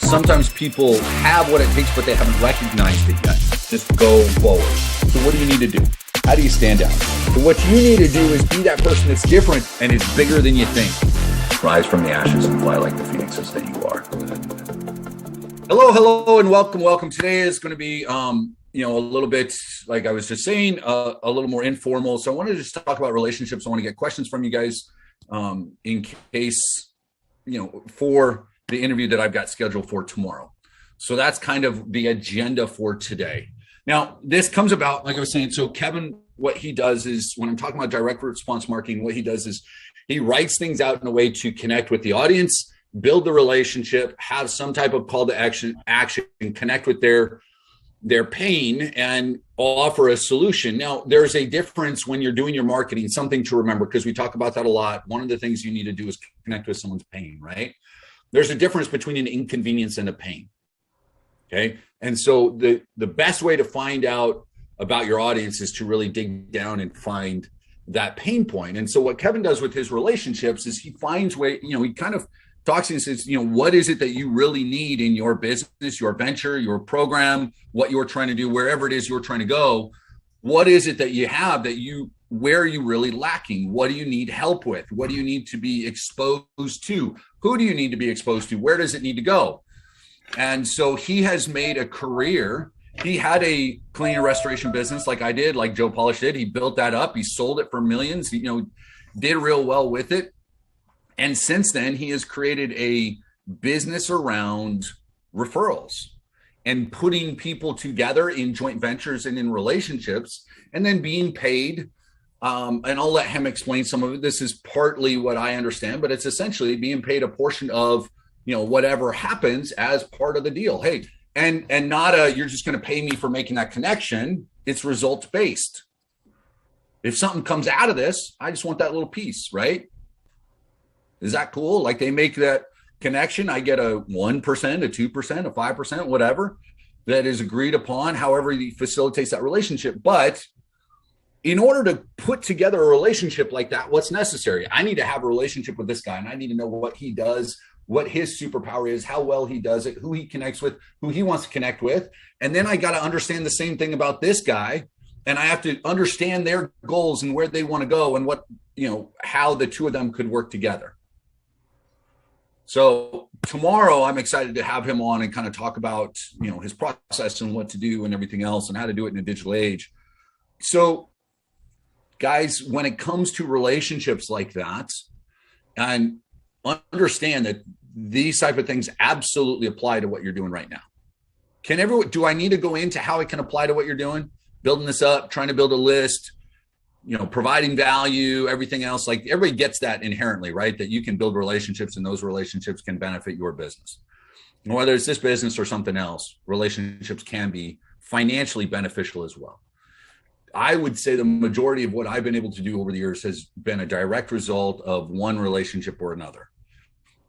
sometimes people have what it takes, but they haven't recognized it yet. Just go forward. So what do you need to do? How do you stand out? So what you need to do is be that person that's different and is bigger than you think. Rise from the ashes and fly like the phoenixes that you are. Hello, and welcome. Today is going to be, a little bit, like I was just saying, a little more informal. So I wanted to just talk about relationships. I want to get questions from you guys in case, for the interview that I've got scheduled for tomorrow. So that's kind of the agenda for today. Now, this comes about, like I was saying, so Kevin, what he does is, when I'm talking about direct response marketing, what he does is he writes things out in a way to connect with the audience, build the relationship, have some type of call to action, connect with their pain, and offer a solution. Now, there's a difference when you're doing your marketing, something to remember, because we talk about that a lot. One of the things you need to do is connect with someone's pain, right? There's a difference between an inconvenience and a pain. Okay. And so the best way to find out about your audience is to really dig down and find that pain point. And so what Kevin does with his relationships is he finds he kind of talks and says, what is it that you really need in your business, your venture, your program, what you're trying to do, wherever it is you're trying to go? What is it that you have where are you really lacking? What do you need help with? What do you need to be exposed to? Who do you need to be exposed to? Where does it need to go? And so he has made a career. He had a cleaning and restoration business like I did, like Joe Polish did. He built that up. He sold it for millions, did real well with it. And since then, he has created a business around referrals and putting people together in joint ventures and in relationships, and then being paid. And I'll let him explain some of it. This is partly what I understand, but it's essentially being paid a portion of, whatever happens as part of the deal. Hey, and not you're just going to pay me for making that connection. It's results based. If something comes out of this, I just want that little piece, right? Is that cool? Like, they make that connection. I get a 1%, a 2%, a 5%, whatever that is agreed upon, however he facilitates that relationship. But in order to put together a relationship like that, what's necessary? I need to have a relationship with this guy, and I need to know what he does, what his superpower is, how well he does it, who he connects with, who he wants to connect with. And then I got to understand the same thing about this guy. And I have to understand their goals and where they want to go, and what, how the two of them could work together. So tomorrow I'm excited to have him on and kind of talk about, his process and what to do and everything else and how to do it in a digital age. So guys, when it comes to relationships like that, and understand that these type of things absolutely apply to what you're doing right now. Do I need to go into how it can apply to what you're doing? Building this up, trying to build a list, providing value, everything else. Like, everybody gets that inherently, right? That you can build relationships, and those relationships can benefit your business. And whether it's this business or something else, relationships can be financially beneficial as well. I would say the majority of what I've been able to do over the years has been a direct result of one relationship or another.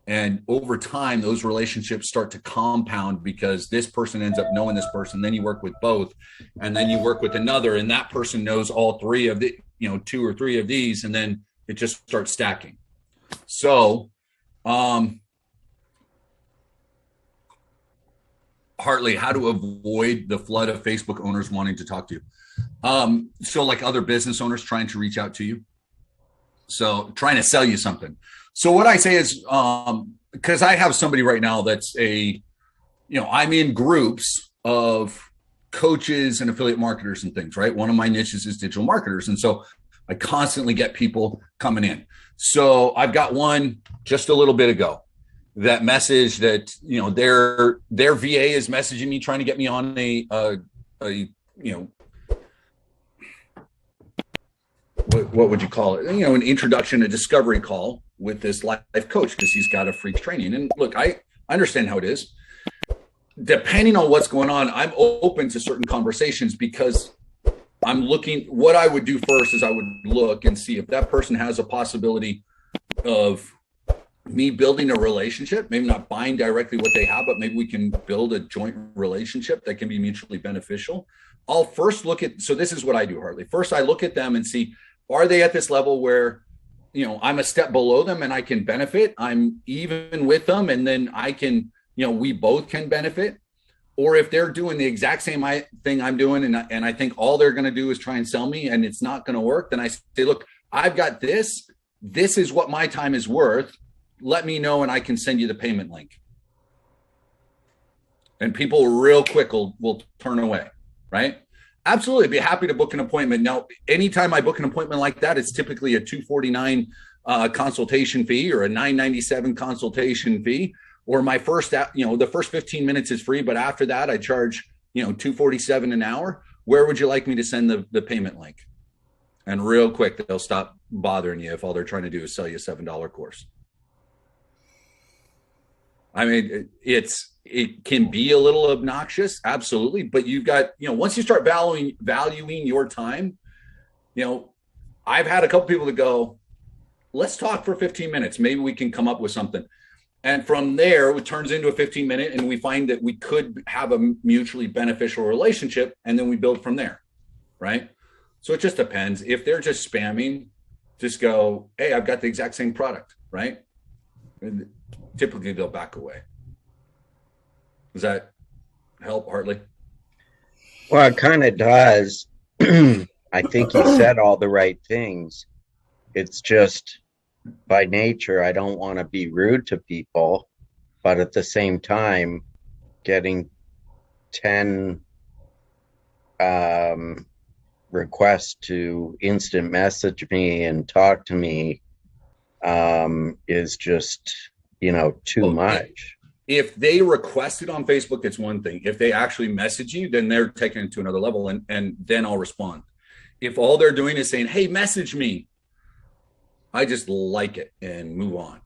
And over time, those relationships start to compound, because this person ends up knowing this person. Then you work with both, and then you work with another, and that person knows all three of the, 2 or 3 of these, and then it just starts stacking. So, Hartley, how to avoid the flood of Facebook owners wanting to talk to you. So like other business owners trying to reach out to you. So trying to sell you something. So what I say is, because I have somebody right now that's I'm in groups of coaches and affiliate marketers and things, right? One of my niches is digital marketers. And so I constantly get people coming in. So I've got one just a little bit ago that message that, their VA is messaging me, trying to get me on what would you call it? An introduction, a discovery call with this life coach, because he's got a freak training. And look, I understand how it is. Depending on what's going on, I'm open to certain conversations, because I'm looking. What I would do first is I would look and see if that person has a possibility of me building a relationship, maybe not buying directly what they have, but maybe we can build a joint relationship that can be mutually beneficial. I'll first look at, so this is what I do, Hartley. First, I look at them and see, are they at this level where, I'm a step below them and I can benefit? I'm even with them, and then I can, we both can benefit. Or if they're doing the exact same thing I'm doing, and I think all they're going to do is try and sell me and it's not going to work, then I say, look, I've got this. This is what my time is worth. Let me know and I can send you the payment link. And people real quick will turn away, right? Absolutely. Be happy to book an appointment. Now, anytime I book an appointment like that, it's typically a $249 consultation fee or a $997 consultation fee. Or my first, the first 15 minutes is free, but after that, I charge, $247 an hour. Where would you like me to send the payment link? And real quick, they'll stop bothering you if all they're trying to do is sell you a $7 course. I mean, it can be a little obnoxious, absolutely. But you've got, once you start valuing your time, I've had a couple people that go, let's talk for 15 minutes. Maybe we can come up with something. And from there, it turns into a 15-minute, and we find that we could have a mutually beneficial relationship, and then we build from there, right? So it just depends. If they're just spamming, just go, hey, I've got the exact same product, right? And typically, they'll back away. Does that help, Hartley? Well, it kind of does. I think you said all the right things. It's just, by nature, I don't want to be rude to people, but at the same time, getting 10 requests to instant message me and talk to me is just, too much. If they request it on Facebook, it's one thing. If they actually message you, then they're taking it to another level, and then I'll respond. If all they're doing is saying, hey, message me, I just like it and move on.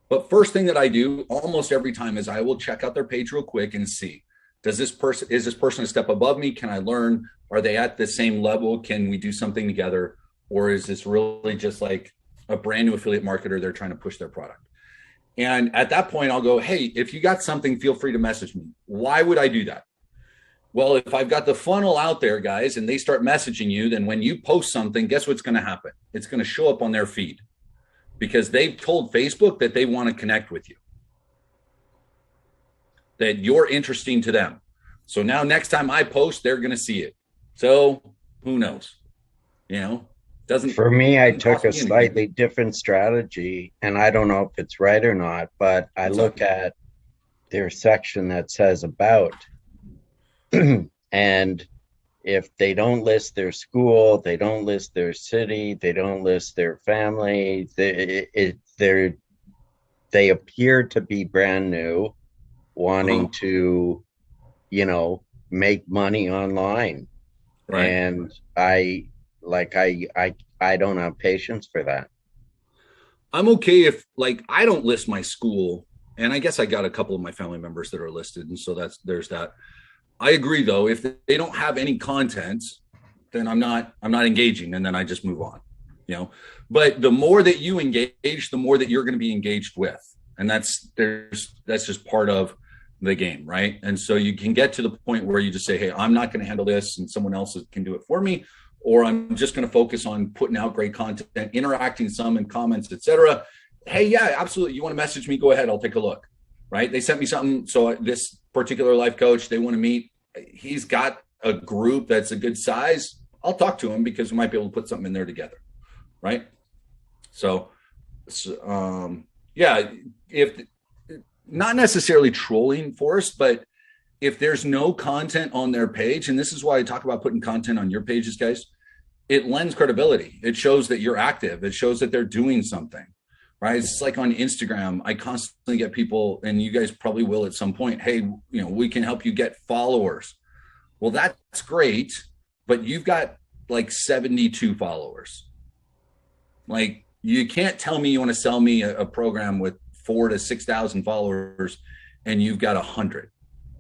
But first thing that I do almost every time is I will check out their page real quick and see, is this person a step above me? Can I learn? Are they at the same level? Can we do something together? Or is this really just like a brand new affiliate marketer? They're trying to push their product. And at that point, I'll go, hey, if you got something, feel free to message me. Why would I do that? Well, if I've got the funnel out there, guys, and they start messaging you, then when you post something, guess what's going to happen? It's going to show up on their feed because they've told Facebook that they want to connect with you, that you're interesting to them. So now next time I post, they're going to see it. So who knows? For me, I took a slightly different strategy, and I don't know if it's right or not, but I look at their section that says about. And if they don't list their school, they don't list their city, they don't list their family, they appear to be brand new, wanting to, make money online. Right. And I don't have patience for that. I'm okay if I don't list my school, and I guess I got a couple of my family members that are listed, and so there's that. I agree, though. If they don't have any content, then I'm not engaging, and then I just move on. But the more that you engage, the more that you're going to be engaged with, and that's just part of the game, right? And so you can get to the point where you just say, hey, I'm not going to handle this, and someone else can do it for me, or I'm just going to focus on putting out great content, interacting some in comments, etc. Hey, yeah, absolutely. You want to message me? Go ahead. I'll take a look. Right? They sent me something. So this particular life coach, they want to meet. He's got a group that's a good size. I'll talk to him because we might be able to put something in there together. Right? So yeah, if not necessarily trolling Forrest, but if there's no content on their page, and this is why I talk about putting content on your pages, guys, it lends credibility. It shows that you're active. It shows that they're doing something. Right? It's like on Instagram, I constantly get people, and you guys probably will at some point, hey, we can help you get followers. Well, that's great, but you've got 72 followers. You can't tell me you want to sell me a program with 4,000 to 6,000 followers and you've got 100.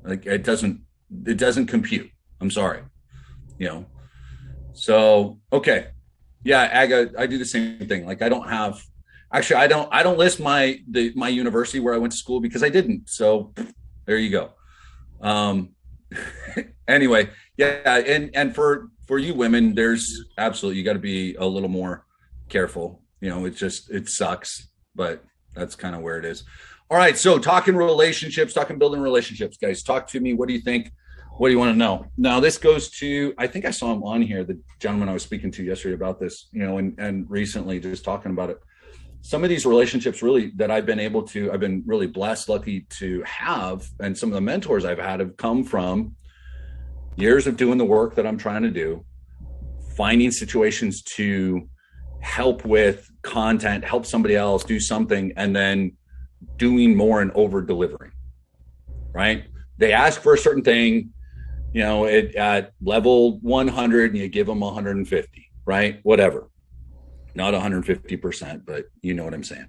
It doesn't compute. I'm sorry. So, okay. Yeah, I do the same thing. I don't list my university where I went to school because I didn't. So there you go. Anyway, yeah. And for you women, there's absolutely, you got to be a little more careful. It sucks, but that's kind of where it is. All right. So talking relationships, talking building relationships, guys. Talk to me. What do you think? What do you want to know? Now, this goes to, I think I saw him on here, the gentleman I was speaking to yesterday about this, and recently just talking about it. Some of these relationships really that I've been really blessed, lucky to have. And some of the mentors I've had have come from years of doing the work that I'm trying to do, finding situations to help with content, help somebody else do something, and then doing more and over delivering, right? They ask for a certain thing, at level 100 and you give them 150, right? Whatever. Not 150%, but you know what I'm saying.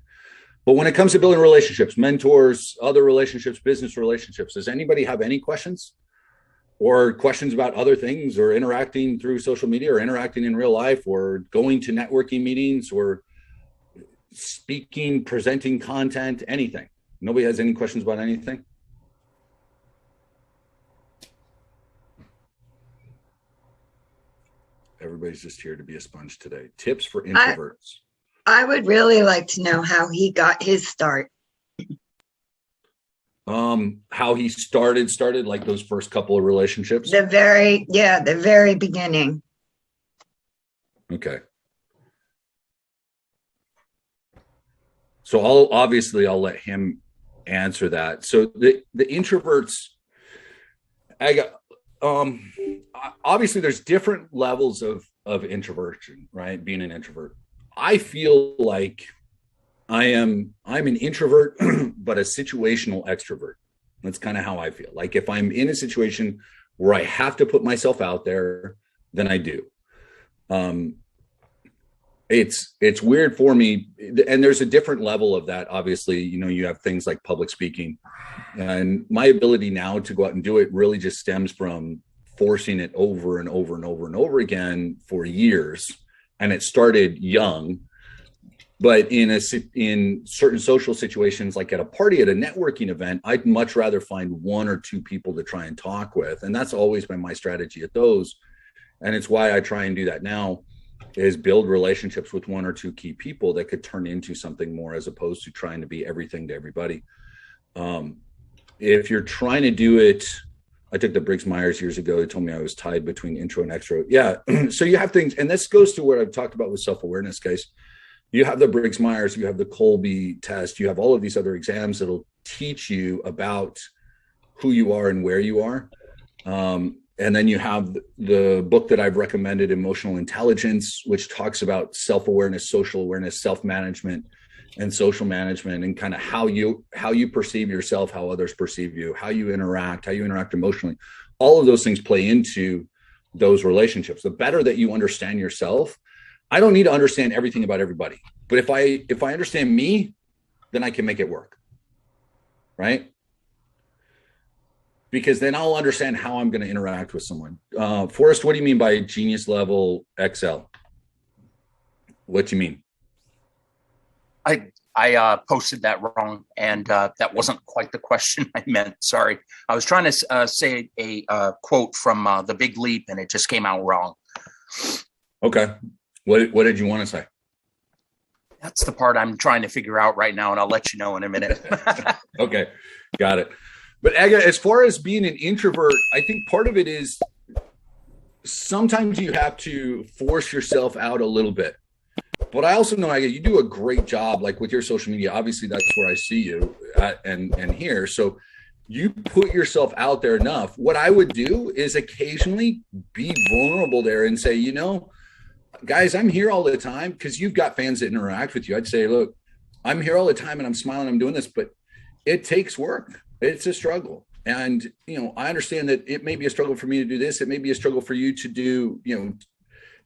But when it comes to building relationships, mentors, other relationships, business relationships, does anybody have any questions or questions about other things, or interacting through social media, or interacting in real life, or going to networking meetings, or speaking, presenting content, anything? Nobody has any questions about anything? Everybody's just here to be a sponge today. Tips for introverts. I would really like to know how he got his start. How he started like those first couple of relationships. The very beginning. Okay. So I'll let him answer that. So the introverts, obviously there's different levels of introversion, right? Being an introvert. I feel like I'm an introvert, but a situational extrovert. That's kind of how I feel. Like if I'm in a situation where I have to put myself out there, then I do. It's weird for me. And there's a different level of that. Obviously, you have things like public speaking, and my ability now to go out and do it really just stems from forcing it over and over and over and over again for years. And it started young, but in certain social situations, like at a party, at a networking event, I'd much rather find one or two people to try and talk with. And that's always been my strategy at those. And it's why I try and do that now, is build relationships with one or two key people that could turn into something more, as opposed to trying to be everything to everybody. If you're trying to do it, I took the Briggs-Myers years ago. They told me I was tied between intro and extro. Yeah. So you have things, and this goes to what I've talked about with self-awareness, guys. You have the Briggs-Myers, you have the Colby test, you have all of these other exams that'll teach you about who you are and where you are. And then you have the book that I've recommended, Emotional Intelligence, which talks about self-awareness, social awareness, self-management, and social management, and kind of how you perceive yourself, how others perceive you, how you interact emotionally. All of those things play into those relationships. The better that you understand yourself, I don't need to understand everything about everybody, but if I understand me, then I can make it work, right? Because then I'll understand how I'm going to interact with someone. Forrest, what do you mean by genius level XL? What do you mean? I posted that wrong, and that wasn't quite the question I meant. Sorry. I was trying to say a quote from The Big Leap, and it just came out wrong. Okay. What did you want to say? That's the part I'm trying to figure out right now, and I'll let you know in a minute. Okay. Got it. But Aga, as far as being an introvert, I think part of it is sometimes you have to force yourself out a little bit. But I also know, Aga, you do a great job, like with your social media. Obviously, that's where I see you at, and here. So you put yourself out there enough. What I would do is occasionally be vulnerable there and say, guys, I'm here all the time, because you've got fans that interact with you. I'd say, look, I'm here all the time and I'm smiling, I'm doing this, but it takes work. It's a struggle. And, I understand that it may be a struggle for me to do this. It may be a struggle for you to do,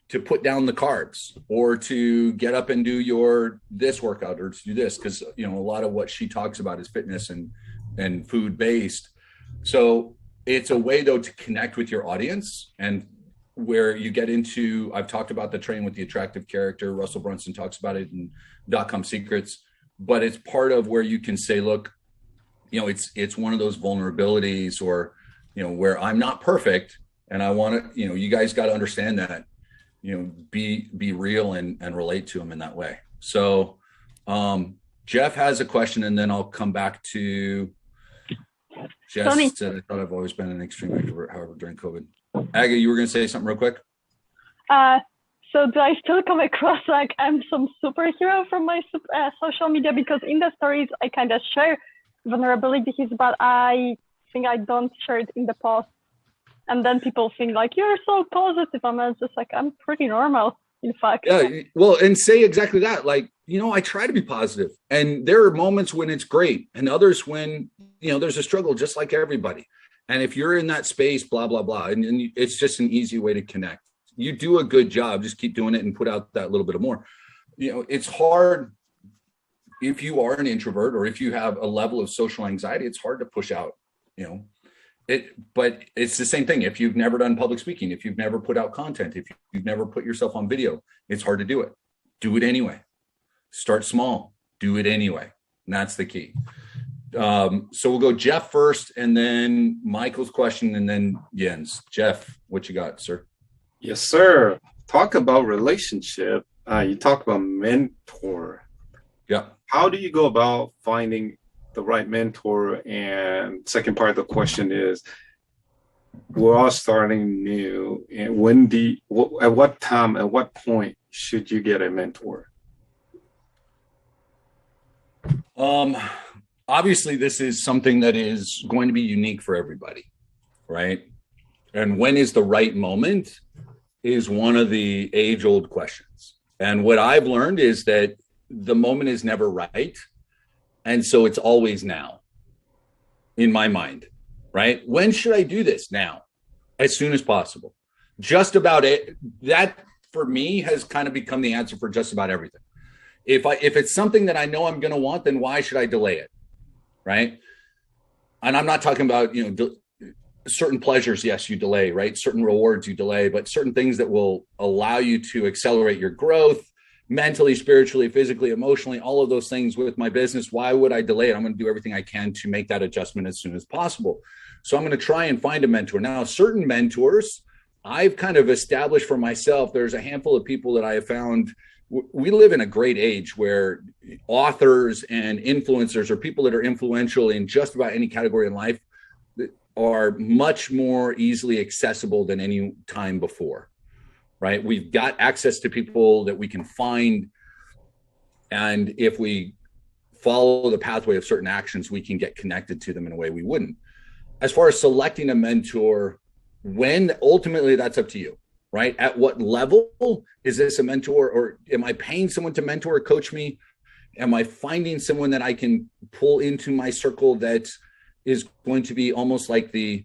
to put down the carbs, or to get up and do this workout, or to do this. Cause a lot of what she talks about is fitness and food based. So it's a way though to connect with your audience, and where you get into, I've talked about the train with the attractive character. Russell Brunson talks about it in .com Secrets, but it's part of where you can say, look, it's one of those vulnerabilities, or, where I'm not perfect, and I want to, you guys got to understand that, be real and relate to them in that way. So, Jeff has a question, and then I'll come back to Jess. Tony. Said, I thought I've always been an extreme extrovert, however, during COVID. Aga, you were going to say something real quick? So do I still come across like I'm some superhero from my social media? Because in the stories, I kind of share vulnerabilities, but I think I don't share it in the post. And then people think like, you're so positive. I'm just like, I'm pretty normal, in fact. Yeah, well, and say exactly that. Like, I try to be positive. And there are moments when it's great and others when, there's a struggle just like everybody. And if you're in that space, blah, blah, blah, and it's just an easy way to connect. You do a good job. Just keep doing it and put out that little bit of more. It's hard if you are an introvert or if you have a level of social anxiety, it's hard to push out, but it's the same thing. If you've never done public speaking, if you've never put out content, if you've never put yourself on video, it's hard to do it. Do it anyway. Start small, do it anyway. And that's the key. So we'll go Jeff first and then Michael's question and then Jens. Jeff, what you got, sir? Yes, sir. Talk about relationship. You talk about mentor. Yeah. How do you go about finding the right mentor? And second part of the question is, we're all starting new. And at what time, at what point should you get a mentor? Obviously, this is something that is going to be unique for everybody, right? And when is the right moment is one of the age-old questions. And what I've learned is that the moment is never right. And so it's always now in my mind, right? When should I do this? Now, as soon as possible. Just about it. That for me has kind of become the answer for just about everything. If it's something that I know I'm going to want, then why should I delay it? Right. And I'm not talking about, certain pleasures. Yes, you delay, right? Certain rewards you delay, but certain things that will allow you to accelerate your growth mentally, spiritually, physically, emotionally, all of those things with my business. Why would I delay it? I'm going to do everything I can to make that adjustment as soon as possible. So I'm going to try and find a mentor. Now, certain mentors I've kind of established for myself. There's a handful of people that I have found. We live in a great age where authors and influencers or people that are influential in just about any category in life are much more easily accessible than any time before, right? We've got access to people that we can find. And if we follow the pathway of certain actions, we can get connected to them in a way we wouldn't. As far as selecting a mentor, when ultimately that's up to you, right? At what level is this a mentor, or am I paying someone to mentor or coach me? Am I finding someone that I can pull into my circle that is going to be almost like the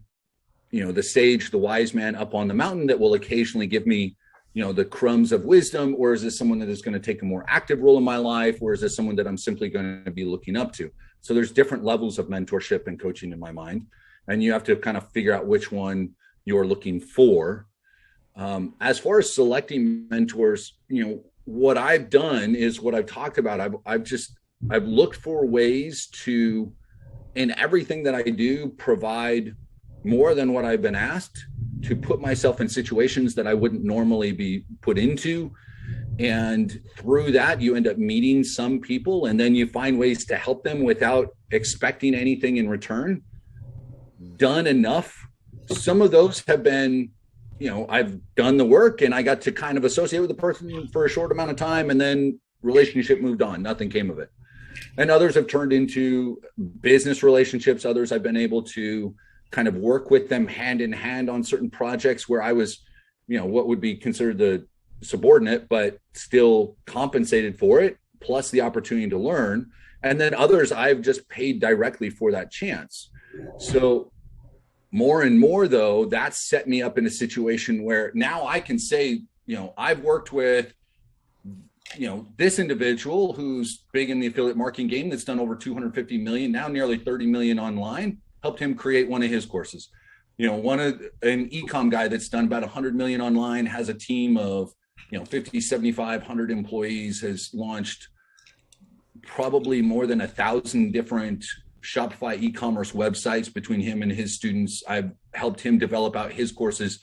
sage, the wise man up on the mountain that will occasionally give me, the crumbs of wisdom? Or is this someone that is going to take a more active role in my life? Or is this someone that I'm simply going to be looking up to? So there's different levels of mentorship and coaching in my mind. And you have to kind of figure out which one you're looking for. As far as selecting mentors, what I've done is what I've talked about. I've looked for ways to, in everything that I do, provide more than what I've been asked, to put myself in situations that I wouldn't normally be put into. And through that, you end up meeting some people, and then you find ways to help them without expecting anything in return. Done enough. Some of those have been, I've done the work and I got to kind of associate with the person for a short amount of time, and then relationship moved on. Nothing came of it. And others have turned into business relationships. Others I've been able to kind of work with them hand in hand on certain projects where I was, what would be considered the subordinate, but still compensated for it, plus the opportunity to learn. And then others I've just paid directly for that chance. So more and more, though, that's set me up in a situation where now I can say, I've worked with, this individual who's big in the affiliate marketing game, that's done over 250 million, now nearly 30 million online, helped him create one of his courses. An e-com guy that's done about 100 million online, has a team of, 50, 75, 100 employees, has launched probably more than 1,000 different Shopify e-commerce websites between him and his students. I've helped him develop out his courses,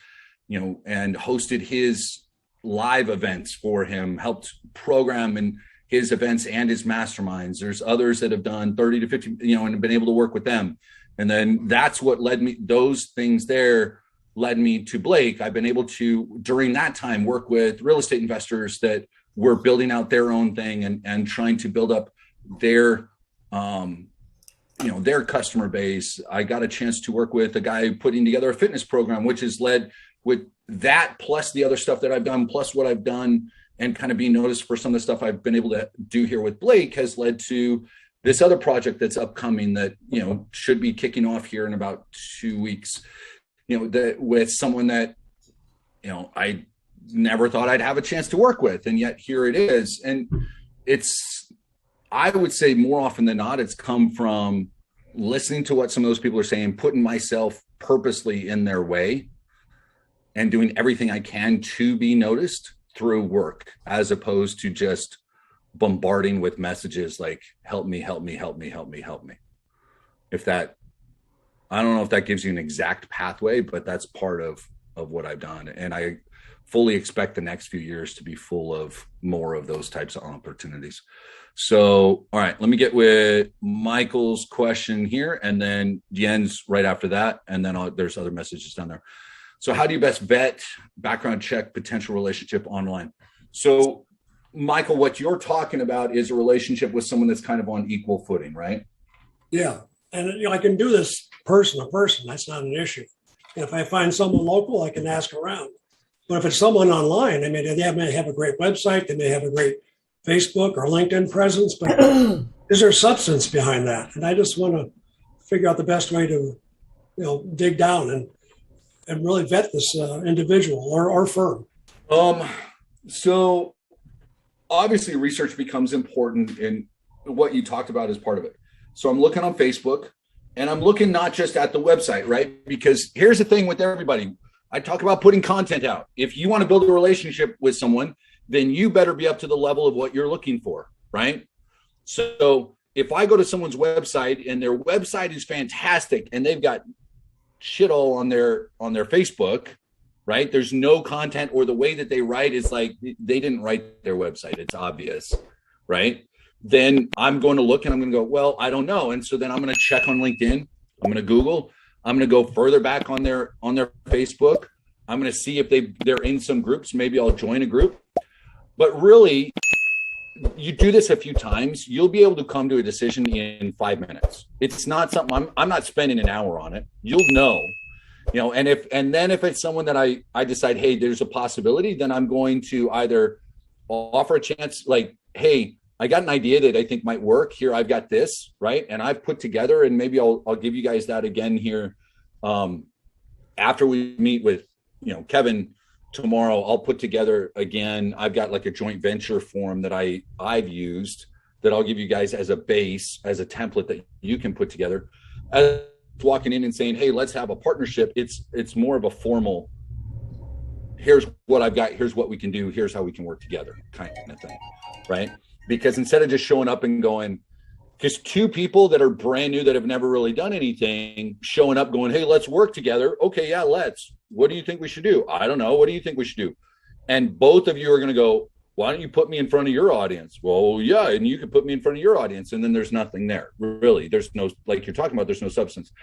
and hosted his live events for him, helped program his events and his masterminds. There's others that have done 30 to 50, you know, and have been able to work with them. And then that's what led me, those things there led me to Blake. I've been able to, during that time, work with real estate investors that were building out their own thing and trying to build up their, you know, their customer base. I got a chance to work with a guy putting together a fitness program, which has led with that, plus the other stuff that I've done, plus what I've done, and kind of being noticed for some of the stuff I've been able to do here with Blake has led to this other project that's upcoming that, you know, should be kicking off here in about 2 weeks, you know, that with someone that, you know, I never thought I'd have a chance to work with. And yet here it is. And it's, I would say more often than not, it's come from listening to what some of those people are saying, putting myself purposely in their way and doing everything I can to be noticed through work, as opposed to just bombarding with messages like, help me, help me, help me, help me, help me. If that, I don't know if that gives you an exact pathway, but that's part of what I've done. And I fully expect the next few years to be full of more of those types of opportunities. So, all right, let me get with Michael's question here, and then Jens right after that. And then there's other messages down there. So how do you best vet, background check potential relationship online? So Michael, what you're talking about is a relationship with someone that's kind of on equal footing, right? Yeah. And you know, I can do this person to person. That's not an issue. If I find someone local, I can ask around. But if it's someone online, I mean, they may have a great website, they may have a great Facebook or LinkedIn presence, but is there substance behind that? And I just want to figure out the best way to, you know, dig down and really vet this individual or firm. So obviously research becomes important, and what you talked about is part of it. So I'm looking on Facebook, and I'm looking not just at the website, right? Because here's the thing with everybody. I talk about putting content out. If you want to build a relationship with someone, then you better be up to the level of what you're looking for, right? So if I go to someone's website and their website is fantastic and they've got shit all on their Facebook, right? There's no content, or the way that they write is like they didn't write their website. It's obvious, right? Then I'm going to look and I'm going to go, well, I don't know. And so then I'm going to check on LinkedIn. I'm going to Google. I'm going to go further back on their Facebook. I'm going to see if they're in some groups. Maybe I'll join a group. But really, you do this a few times, you'll be able to come to a decision in 5 minutes. It's not something I'm not spending an hour on it. You'll know, you know, and then if it's someone that I decide, hey, there's a possibility, then I'm going to either offer a chance, like, hey, I got an idea that I think might work here. I've got this, right? And I've put together, and maybe I'll give you guys that again here. After we meet with, you know, Kevin tomorrow, I'll put together again. I've got like a joint venture form that I've used that I'll give you guys as a base, as a template that you can put together. As walking in and saying, hey, let's have a partnership. It's more of a formal, here's what I've got, here's what we can do, here's how we can work together kind of thing, right? Because instead of just showing up and going, because two people that are brand new that have never really done anything showing up going, hey, let's work together. Okay, yeah, let's. What do you think we should do? I don't know. What do you think we should do? And both of you are going to go, why don't you put me in front of your audience? Well, yeah, and you can put me in front of your audience. And then there's nothing there. Really, there's no, like you're talking about, there's no substance.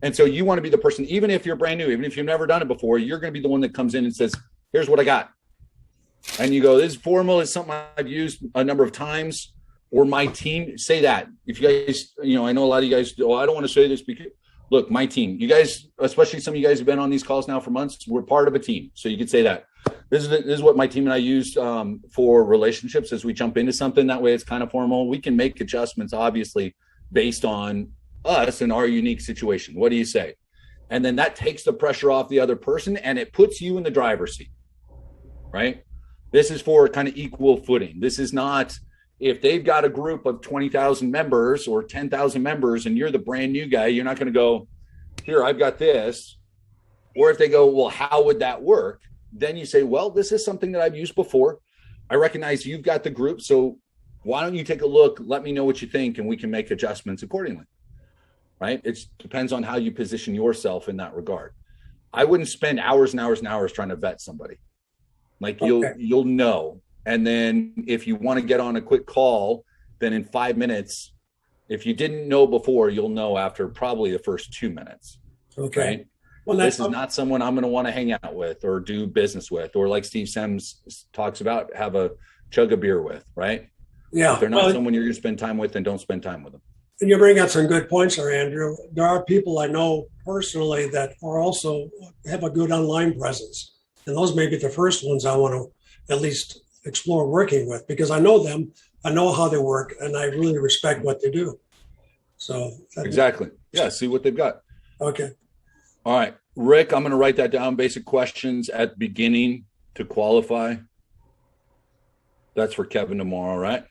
And so you want to be the person, even if you're brand new, even if you've never done it before, you're going to be the one that comes in and says, here's what I got. And you go, this formal is something I've used a number of times, or my team. Say that. If you guys, you know, I know a lot of you guys, oh, I don't want to say this because, look, my team, you guys, especially some of you guys have been on these calls now for months, we're part of a team. So you could say that. This is what my team and I use for relationships as we jump into something. That way it's kind of formal. We can make adjustments, obviously, based on us and our unique situation. What do you say? And then that takes the pressure off the other person, and it puts you in the driver's seat, right? This is for kind of equal footing. This is not, if they've got a group of 20,000 members or 10,000 members and you're the brand new guy, you're not going to go, here, I've got this. Or if they go, well, how would that work? Then you say, well, this is something that I've used before. I recognize you've got the group. So why don't you take a look? Let me know what you think, and we can make adjustments accordingly, right? It depends on how you position yourself in that regard. I wouldn't spend hours and hours and hours trying to vet somebody. Like you'll know And then if you want to get on a quick call, then in 5 minutes, if you didn't know before, you'll know after probably the first 2 minutes. Okay. Right? Well, This is not someone I'm going to want to hang out with or do business with, or like Steve Sims talks about, have a chug of beer with, right? yeah. If they're not Well, someone you're going to spend time with, then don't spend time with them. and you bring up some good points there, Andrew. There are people I know personally that are also have a good online presence. And those may be the first ones I want to at least explore working with, because I know them, I know how they work, and I really respect what they do. So Exactly. Yeah. See what they've got. Okay. All right. Rick, I'm going to write that down. Basic questions at the beginning to qualify. That's for Kevin tomorrow, right?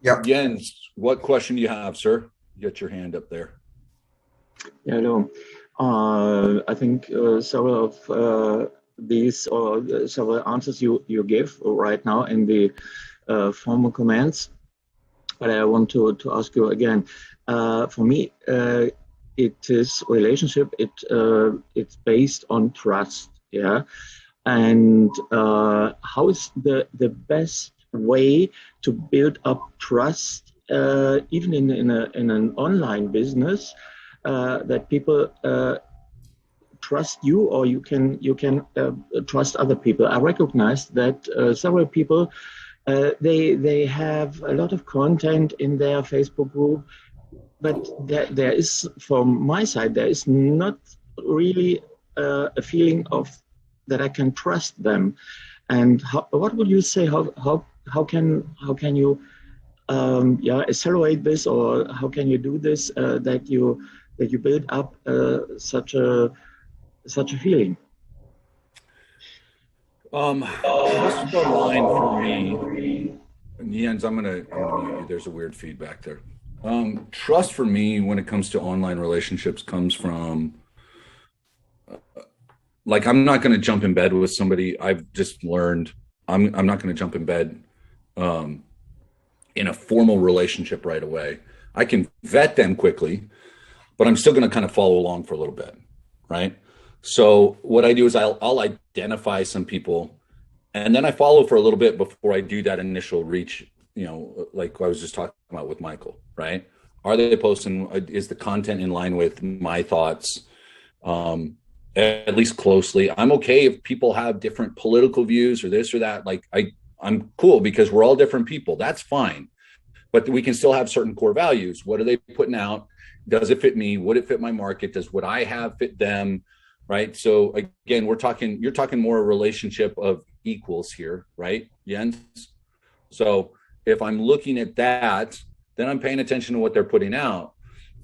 Yep. Jens, what question do you have, sir? You got your hand up there. Yeah, hello. I think several of these or several answers you give right now in the formal comments, but I want to ask you again. For me, it is relationship. It's based on trust. Yeah, and how is the best way to build up trust, even in an online business, that people trust you, or you can trust other people. I recognize that several people they have a lot of content in their Facebook group, but there is, from my side, there is not really a feeling of that I can trust them. And what would you say? How can you accelerate this, or how can you do this that you build up such a feeling? Trust online for me, Jens, I'm gonna mute you. There's a weird feedback there. Trust for me when it comes to online relationships comes from, like, I'm not going to jump in bed with somebody. I've just learned I'm not going to jump in bed in a formal relationship right away. I can vet them quickly, but I'm still going to kind of follow along for a little bit, right? So what I do is I'll identify some people, and then I follow for a little bit before I do that initial reach, like I was just talking about with Michael, right? Are they posting, is the content in line with my thoughts? At least closely. I'm okay if people have different political views or this or that. Like I'm cool, because we're all different people. That's fine. But we can still have certain core values. What are they putting out? Does it fit me? Would it fit my market? Does what I have fit them? Right. So again, you're talking more a relationship of equals here, right, Jens? So if I'm looking at that, then I'm paying attention to what they're putting out,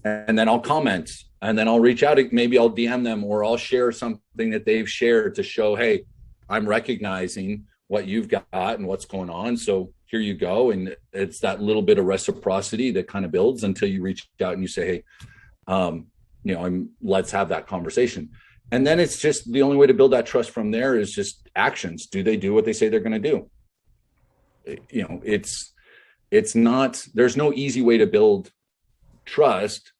and then I'll comment, and then I'll reach out. Maybe I'll DM them, or I'll share something that they've shared to show, hey, I'm recognizing what you've got and what's going on. So here you go. And it's that little bit of reciprocity that kind of builds until you reach out and you say, hey, let's have that conversation. And then it's just the only way to build that trust from there is just actions. Do they do what they say they're going to do? It's not, there's no easy way to build trust.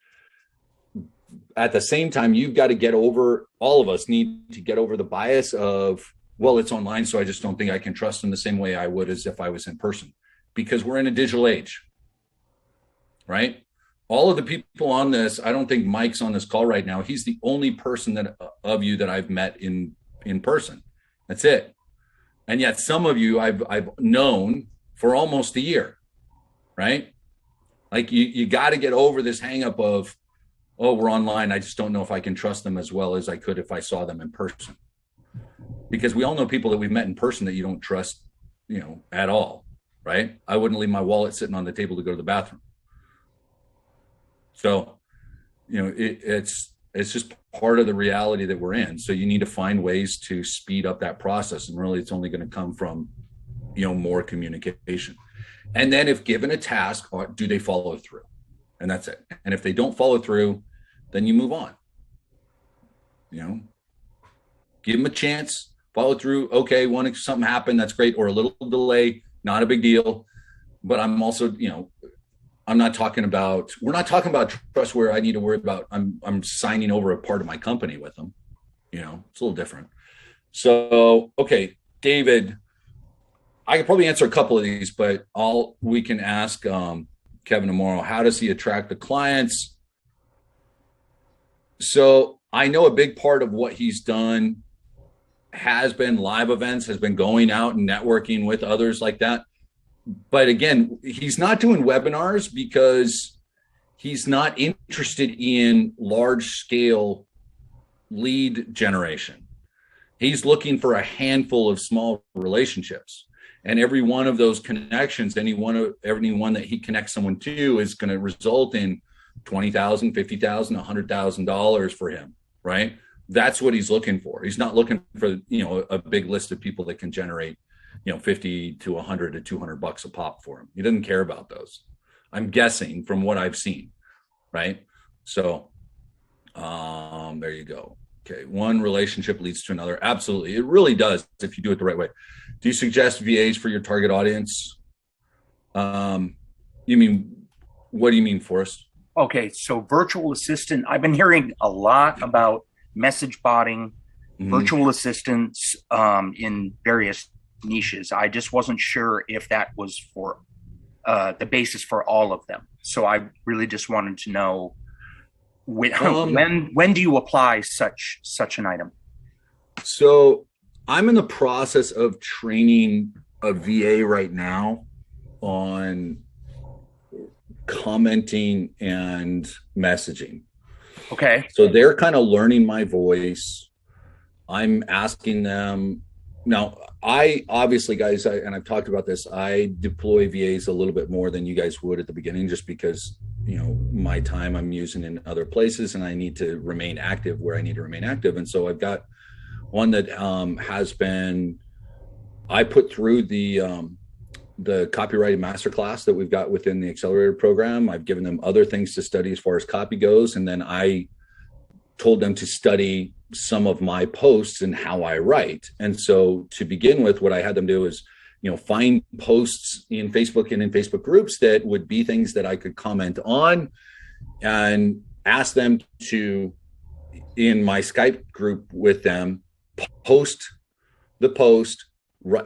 At the same time, you've got to get over, all of us need to get over the bias of, well, it's online, so I just don't think I can trust them the same way I would as if I was in person, because we're in a digital age, right? All of the people on this, I don't think Mike's on this call right now. He's the only person of you that I've met in person. That's it. And yet some of you I've known for almost a year, right? Like you got to get over this hang up of, oh, we're online, I just don't know if I can trust them as well as I could if I saw them in person. Because we all know people that we've met in person that you don't trust, at all, right? I wouldn't leave my wallet sitting on the table to go to the bathroom. So, it's just part of the reality that we're in. So you need to find ways to speed up that process. And really, it's only going to come from, more communication. And then if given a task, do they follow through? And that's it. And if they don't follow through, then you move on. Give them a chance, follow through. Okay, something happened, that's great. Or a little delay, not a big deal. But I'm also, we're not talking about trust where I need to worry about, I'm signing over a part of my company with them. It's a little different. So, okay, David, I could probably answer a couple of these, but we can ask Kevin tomorrow. How does he attract the clients? So I know a big part of what he's done has been live events, has been going out and networking with others like that. But again, he's not doing webinars because he's not interested in large scale lead generation. He's looking for a handful of small relationships. And every one of those connections, anyone that he connects someone to is going to result in $20,000, $50,000, $100,000 for him, right? That's what he's looking for. He's not looking for, a big list of people that can generate, 50 to 100 to $200 a pop for him. He doesn't care about those. I'm guessing from what I've seen, right? So there you go. Okay, one relationship leads to another. Absolutely, it really does if you do it the right way. Do you suggest VAs for your target audience? What do you mean, Forrest? Okay, so virtual assistant. I've been hearing a lot about message botting, virtual assistants in various niches. I just wasn't sure if that was for the basis for all of them. So I really just wanted to know when do you apply such an item? So I'm in the process of training a VA right now on commenting and messaging. Okay. So they're kind of learning my voice. I'm asking them now. I obviously, guys, and I've talked about this, I deploy VAs a little bit more than you guys would at the beginning, just because, my time I'm using in other places and I need to remain active where I need to remain active. And so I've got one that I put through the copywriting masterclass that we've got within the accelerator program. I've given them other things to study as far as copy goes. And then I told them to study some of my posts and how I write. And so to begin with, what I had them do is, find posts in Facebook and in Facebook groups that would be things that I could comment on, and ask them to, in my Skype group with them, post the post,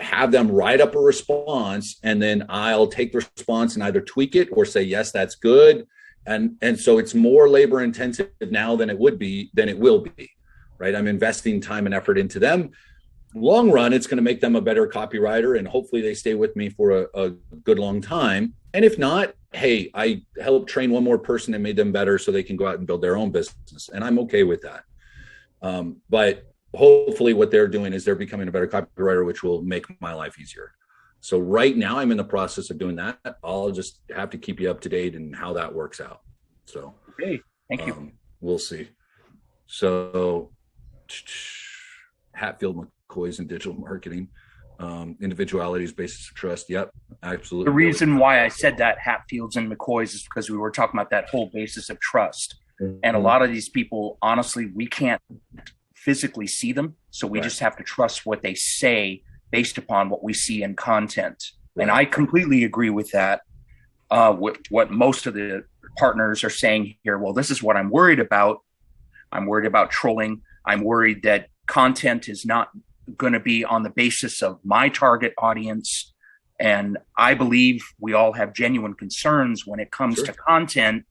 have them write up a response, and then I'll take the response and either tweak it or say, yes, that's good. And so it's more labor intensive now than it will be, right? I'm investing time and effort into them. Long run, it's going to make them a better copywriter, and hopefully they stay with me for a good long time. And if not, hey, I helped train one more person and made them better so they can go out and build their own business. And I'm okay with that. But hopefully what they're doing is they're becoming a better copywriter, which will make my life easier. So right now I'm in the process of doing that. I'll just have to keep you up to date in how that works out. So, okay, thank you. We'll see. So Hatfield McCoy's in digital marketing, individuality is basis of trust. Yep, absolutely. The reason why I said that Hatfields and McCoy's is because we were talking about that whole basis of trust. And a lot of these people, honestly, we can't physically see them. So we just have to trust what they say based upon what we see in content. And I completely agree with that. What most of the partners are saying here, well, this is what I'm worried about. I'm worried about trolling. I'm worried that content is not going to be on the basis of my target audience. And I believe we all have genuine concerns when it comes to content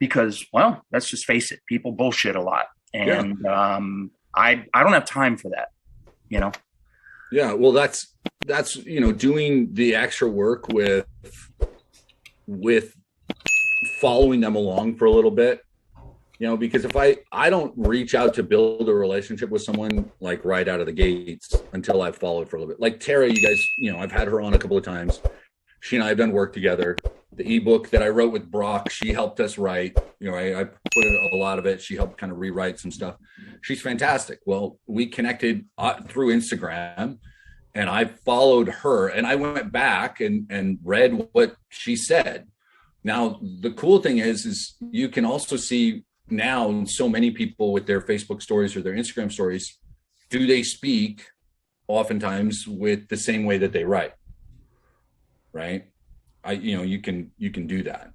because, well, let's just face it, people bullshit a lot. And I don't have time for that, Yeah, well, that's doing the extra work with following them along for a little bit, because if I don't reach out to build a relationship with someone like right out of the gates until I've followed for a little bit. Like Tara, you guys, I've had her on a couple of times. She and I have done work together. The ebook that I wrote with Brock, she helped us write. I put in a lot of it. She helped kind of rewrite some stuff. She's fantastic. Well, we connected through Instagram, and I followed her, and I went back and read what she said. Now, the cool thing is you can also see now so many people with their Facebook stories or their Instagram stories, do they speak oftentimes with the same way that they write, right? You can do that.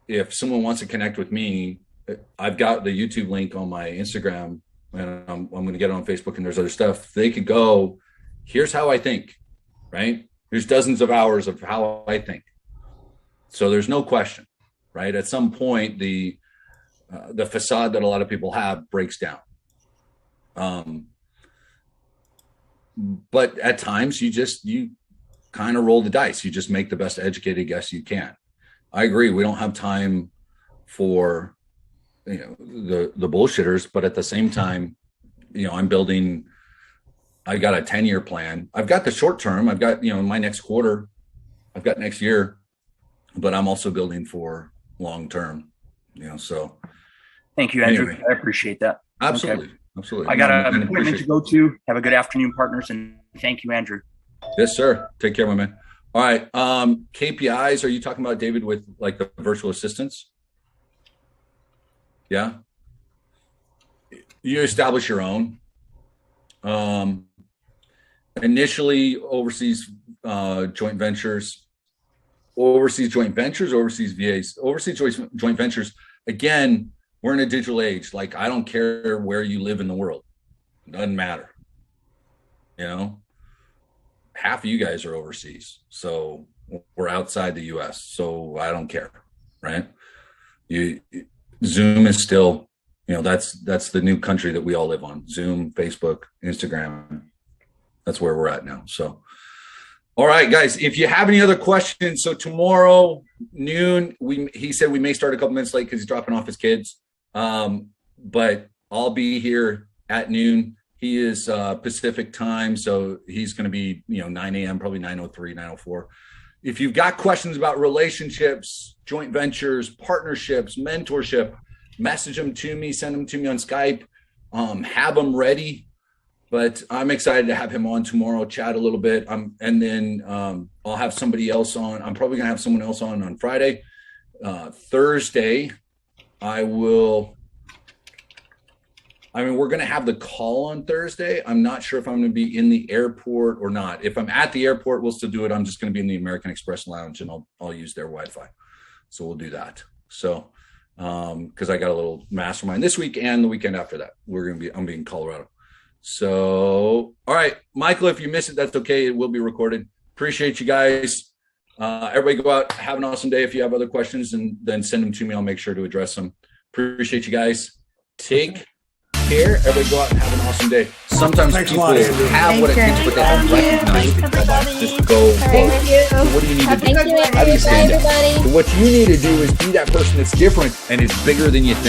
If someone wants to connect with me, I've got the YouTube link on my Instagram and I'm going to get it on Facebook, and there's other stuff. They could go, here's how I think, right? There's dozens of hours of how I think. So there's no question, right? At some point, the facade that a lot of people have breaks down. But at times you kind of roll the dice. You just make the best educated guess you can. I agree. We don't have time for, the bullshitters, but at the same time, I got a 10-year plan. I've got the short term. I've got, my next quarter, I've got next year, but I'm also building for long term, so. Thank you, Andrew. Anyway. I appreciate that. Absolutely. Okay. Absolutely. I got an appointment to go to. Have a good afternoon, partners, and thank you, Andrew. Yes, sir. Take care, my man. All right. KPIs, are you talking about, David, with like the virtual assistants? Yeah. You establish your own. Initially, overseas joint ventures, overseas VAs, overseas joint ventures. Again, we're in a digital age. Like, I don't care where you live in the world. Doesn't matter. Half of you guys are overseas. So we're outside the US. So I don't care. Right. Zoom is still, that's the new country that we all live on. Zoom, Facebook, Instagram. That's where we're at now. So, all right, guys, if you have any other questions, so tomorrow noon, he said we may start a couple minutes late because he's dropping off his kids. But I'll be here at noon. He is Pacific time, so he's going to be 9 a.m., probably 9:03, 9:04. If you've got questions about relationships, joint ventures, partnerships, mentorship, message them to me, send them to me on Skype, have them ready. But I'm excited to have him on tomorrow, chat a little bit. And then I'll have somebody else on. I'm probably going to have someone else on Friday. Thursday, we're going to have the call on Thursday. I'm not sure if I'm going to be in the airport or not. If I'm at the airport, we'll still do it. I'm just going to be in the American Express Lounge, and I'll use their Wi-Fi. So we'll do that. So, because I got a little mastermind this week and the weekend after that. I'm being in Colorado. So, all right, Michael, if you miss it, that's okay. It will be recorded. Appreciate you guys. Everybody go out, have an awesome day. If you have other questions, and then send them to me. I'll make sure to address them. Appreciate you guys. Take care. Everybody go out and have an awesome day. Sometimes Thanks a people lot, Andrew. have what it takes, but they don't recognize it. Just go. Thank you. So what do you need to do? Thank you, How do you Andrew. Bye, stand out? everybody. So what you need to do is be that person that's different and is bigger than you think.